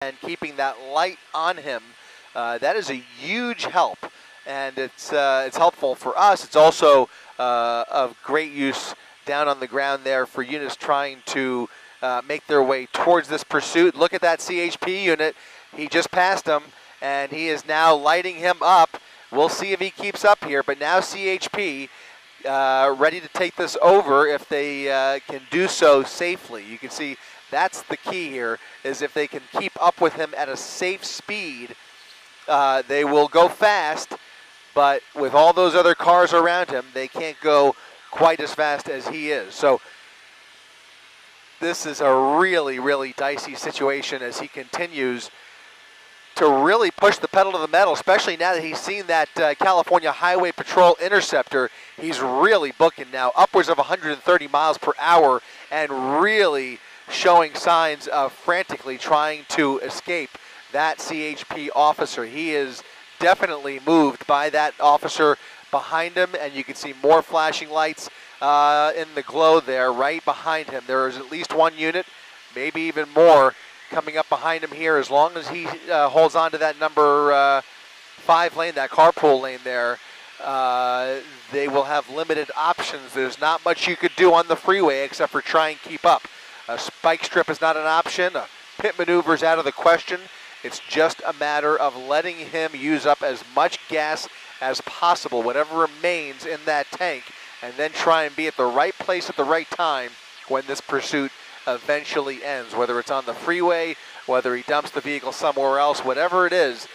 and keeping that light on him. That is a huge help, and it's helpful for us. It's also of great use down on the ground there for units trying to make their way towards this pursuit. Look at that CHP unit. He just passed him, and he is now lighting him up. We'll see if he keeps up here, but now CHP ready to take this over if they can do so safely. You can see that's the key here, is if they can keep up with him at a safe speed, they will go fast, but with all those other cars around him, they can't go quite as fast as he is. So this is a really, really dicey situation as he continues to really push the pedal to the metal, especially now that he's seen that California Highway Patrol Interceptor. He's really booking now, upwards of 130 miles per hour, and really showing signs of frantically trying to escape that CHP officer. He is definitely moved by that officer behind him, and you can see more flashing lights in the glow there right behind him. There is at least one unit, maybe even more, coming up behind him here. As long as he holds on to that number 5 lane, that carpool lane there, they will have limited options. There's not much you could do on the freeway except for try and keep up. A spike strip is not an option. A pit maneuver is out of the question. It's just a matter of letting him use up as much gas as possible, whatever remains in that tank, and then try and be at the right place at the right time when this pursuit eventually ends, whether it's on the freeway, whether he dumps the vehicle somewhere else, whatever it is.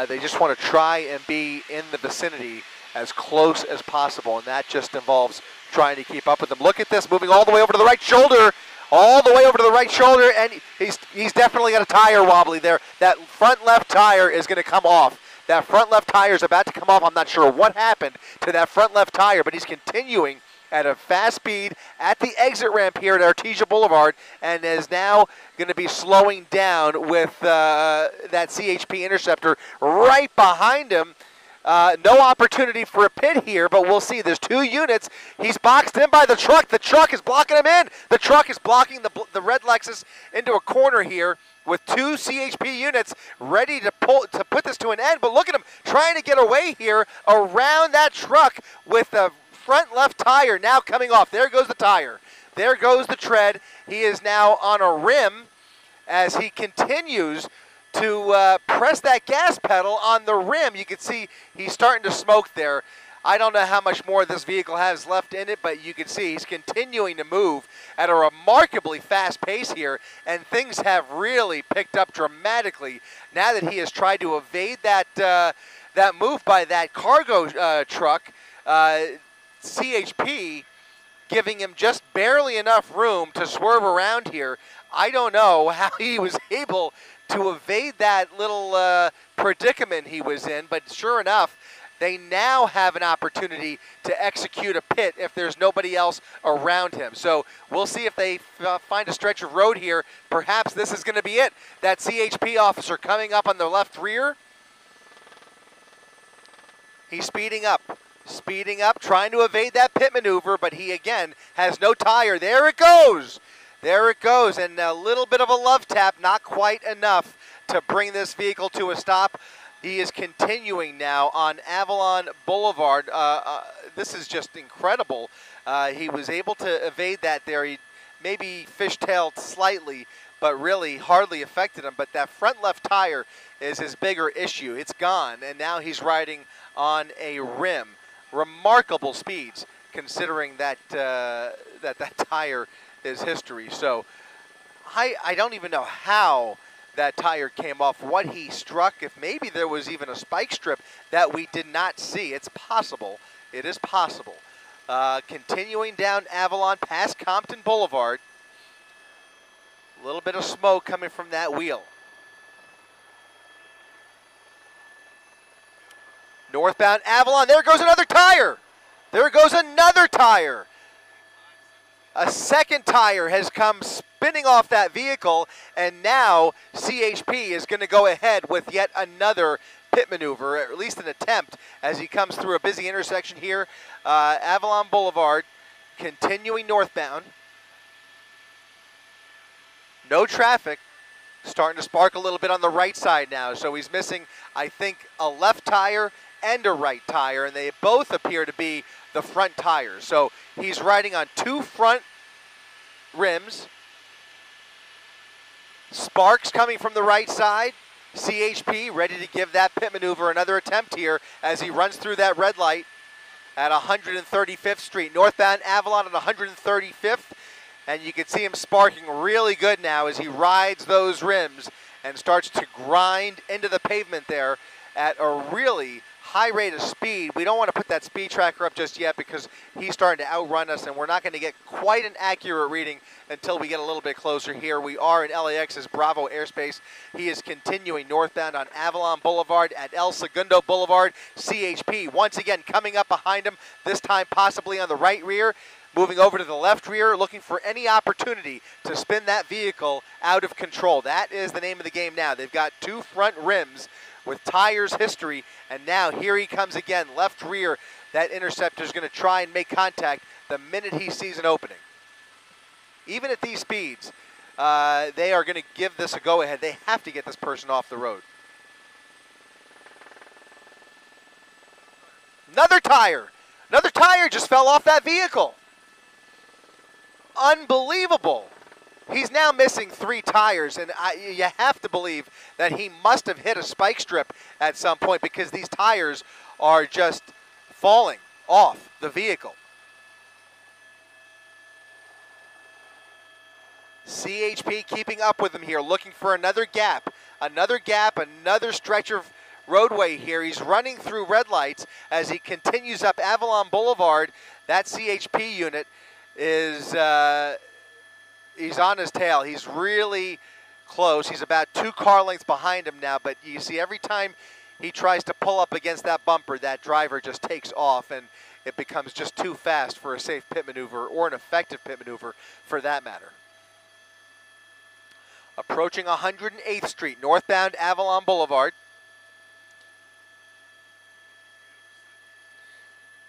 They just want to try and be in the vicinity as close as possible, and that just involves trying to keep up with them. Look at this, moving all the way over to the right shoulder, all the way over to the right shoulder, and he's definitely got a tire wobbly there. That front left tire is going to come off. That front left tire is about to come off. I'm not sure what happened to that front left tire, but he's continuing at a fast speed at the exit ramp here at Artesia Boulevard, and is now going to be slowing down with that CHP Interceptor right behind him. No opportunity for a pit here, but we'll see. There's 2 units. He's boxed in by the truck. The truck is blocking him in. The truck is blocking the red Lexus into a corner here with 2 CHP units ready to put this to an end. But look at him trying to get away here around that truck with the front left tire now coming off. There goes the tire. There goes the tread. He is now on a rim as he continues to press that gas pedal on the rim. You can see he's starting to smoke there. I don't know how much more this vehicle has left in it, but you can see he's continuing to move at a remarkably fast pace here, and things have really picked up dramatically now that he has tried to evade that that move by that cargo truck. CHP giving him just barely enough room to swerve around here. I don't know how he was able to evade that little predicament he was in, but sure enough, they now have an opportunity to execute a pit if there's nobody else around him. So we'll see if they find a stretch of road here. Perhaps this is going to be it. That CHP officer coming up on the left rear. He's speeding up, trying to evade that pit maneuver, but he again has no tire. There it goes. There it goes, and a little bit of a love tap, not quite enough to bring this vehicle to a stop. He is continuing now on Avalon Boulevard. This is just incredible. He was able to evade that there. He maybe fishtailed slightly, but really hardly affected him. But that front left tire is his bigger issue. It's gone, and now he's riding on a rim. Remarkable speeds, considering that that tire is history. So I don't even know how that tire came off, what he struck, if maybe there was even a spike strip that we did not see. It's possible. It is possible. Continuing down Avalon past Compton Boulevard. A little bit of smoke coming from that wheel. Northbound Avalon. There goes another tire. There goes another tire. A second tire has come spinning off that vehicle, and now CHP is going to go ahead with yet another pit maneuver, or at least an attempt, as he comes through a busy intersection here. Avalon Boulevard, continuing northbound. No traffic. Starting to spark a little bit on the right side now. So he's missing, I think, a left tire and a right tire, and they both appear to be the front tires. So he's riding on 2 front rims. Sparks coming from the right side. CHP ready to give that pit maneuver another attempt here as he runs through that red light at 135th Street. Northbound Avalon at 135th. And you can see him sparking really good now as he rides those rims and starts to grind into the pavement there at a really high rate of speed. We don't want to put that speed tracker up just yet because he's starting to outrun us, and we're not going to get quite an accurate reading until we get a little bit closer here. We are in LAX's Bravo airspace. He is continuing northbound on Avalon Boulevard at El Segundo Boulevard. CHP once again coming up behind him, this time possibly on the right rear. Moving over to the left rear, looking for any opportunity to spin that vehicle out of control. That is the name of the game now. They've got 2 front rims with tires history, and now here he comes again, left rear. That Interceptor's going to try and make contact the minute he sees an opening. Even at these speeds, they are going to give this a go-ahead. They have to get this person off the road. Another tire just fell off that vehicle. Unbelievable. He's now missing 3 tires, and you have to believe that he must have hit a spike strip at some point because these tires are just falling off the vehicle. CHP keeping up with him here, looking for another gap, another stretch of roadway here. He's running through red lights as he continues up Avalon Boulevard. That CHP unit is he's on his tail. He's really close. He's about 2 car lengths behind him now, but you see every time he tries to pull up against that bumper, that driver just takes off, and it becomes just too fast for a safe pit maneuver or an effective pit maneuver for that matter. Approaching 108th Street, northbound Avalon Boulevard.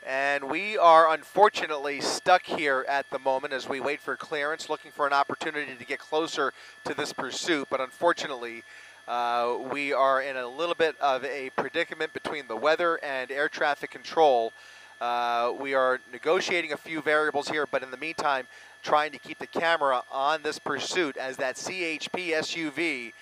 And we are unfortunately stuck here at the moment as we wait for clearance, looking for an opportunity to get closer to this pursuit. But unfortunately, we are in a little bit of a predicament between the weather and air traffic control. We are negotiating a few variables here, but in the meantime, trying to keep the camera on this pursuit as that CHP SUV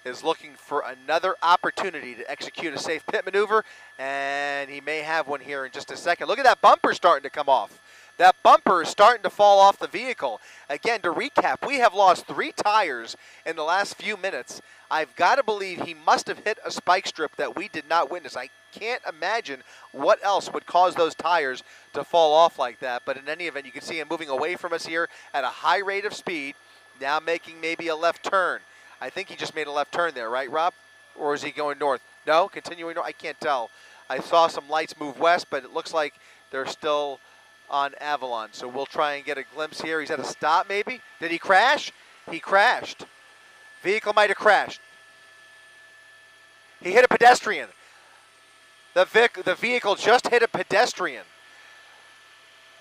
is looking for another opportunity to execute a safe pit maneuver, and he may have one here in just a second. Look at that bumper starting to come off. That bumper is starting to fall off the vehicle. Again, to recap, we have lost 3 tires in the last few minutes. I've got to believe he must have hit a spike strip that we did not witness. I can't imagine what else would cause those tires to fall off like that, but in any event, you can see him moving away from us here at a high rate of speed, now making maybe a left turn. I think he just made a left turn there, right, Rob? Or is he going north? No, continuing north? I can't tell. I saw some lights move west, but it looks like they're still on Avalon. So we'll try and get a glimpse here. He's at a stop, maybe? Did he crash? He crashed. Vehicle might have crashed. He hit a pedestrian. The vehicle just hit a pedestrian.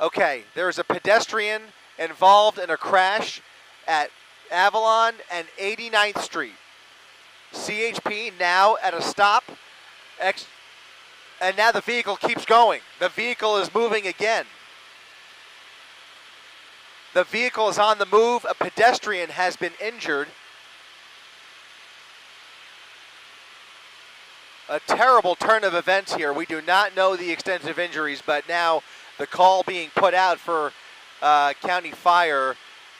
Okay, there's a pedestrian involved in a crash at Avalon and 89th Street. CHP now at a stop. And now the vehicle keeps going. The vehicle is moving again. The vehicle is on the move. A pedestrian has been injured. A terrible turn of events here. We do not know the extent of injuries, but now the call being put out for county fire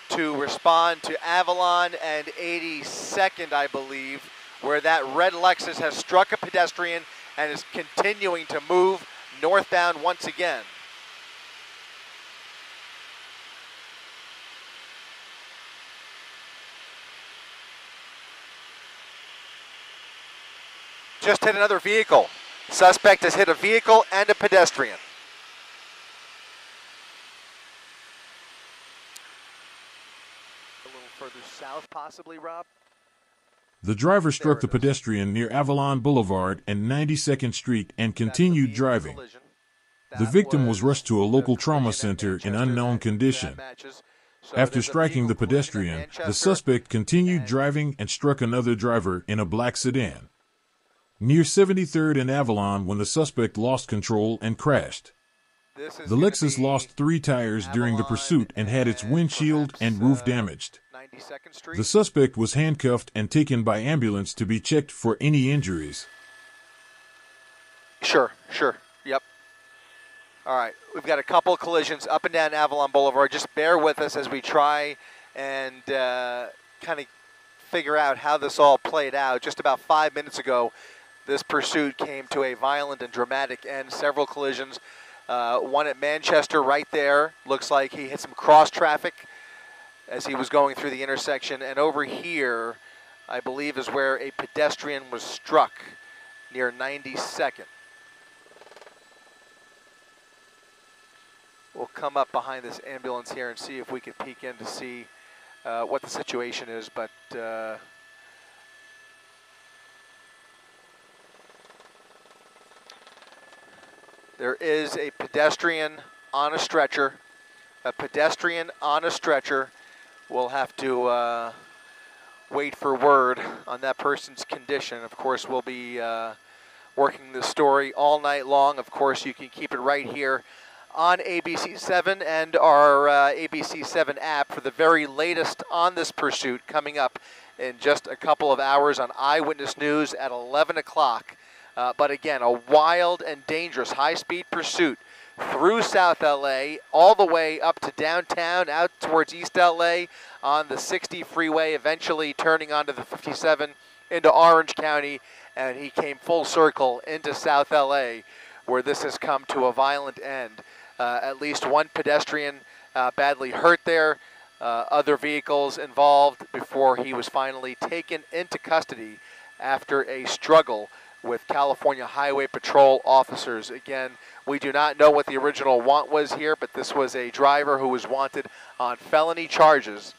to respond to Avalon and 82nd, I believe, where that red Lexus has struck a pedestrian and is continuing to move northbound once again. Just hit another vehicle. Suspect has hit a vehicle and a pedestrian. A little further south, possibly, Rob? The driver struck the pedestrian near Avalon Boulevard and 92nd Street and continued driving. The victim was rushed to a local trauma center in unknown condition. After striking the pedestrian, the suspect continued driving and struck another driver in a black sedan near 73rd and Avalon when the suspect lost control and crashed. The Lexus lost 3 tires during the pursuit and had its windshield and roof damaged. The suspect was handcuffed and taken by ambulance to be checked for any injuries. Sure. Yep. All right, we've got a couple of collisions up and down Avalon Boulevard. Just bear with us as we try and kind of figure out how this all played out. Just about 5 minutes ago, this pursuit came to a violent and dramatic end. Several collisions. One at Manchester right there. Looks like he hit some cross traffic as he was going through the intersection. And over here, I believe, is where a pedestrian was struck near 92nd. We'll come up behind this ambulance here and see if we can peek in to see what the situation is. But there is a pedestrian on a stretcher. A pedestrian on a stretcher. We'll have to wait for word on that person's condition. Of course, we'll be working this story all night long. Of course, you can keep it right here on ABC7 and our ABC7 app for the very latest on this pursuit, coming up in just a couple of hours on Eyewitness News at 11 o'clock. But again, a wild and dangerous high-speed pursuit through South LA, all the way up to downtown, out towards East LA on the 60 freeway, eventually turning onto the 57 into Orange County, and he came full circle into South LA, where this has come to a violent end. At least one pedestrian badly hurt there, other vehicles involved before he was finally taken into custody after a struggle with California Highway Patrol officers. Again, we do not know what the original want was here, but this was a driver who was wanted on felony charges.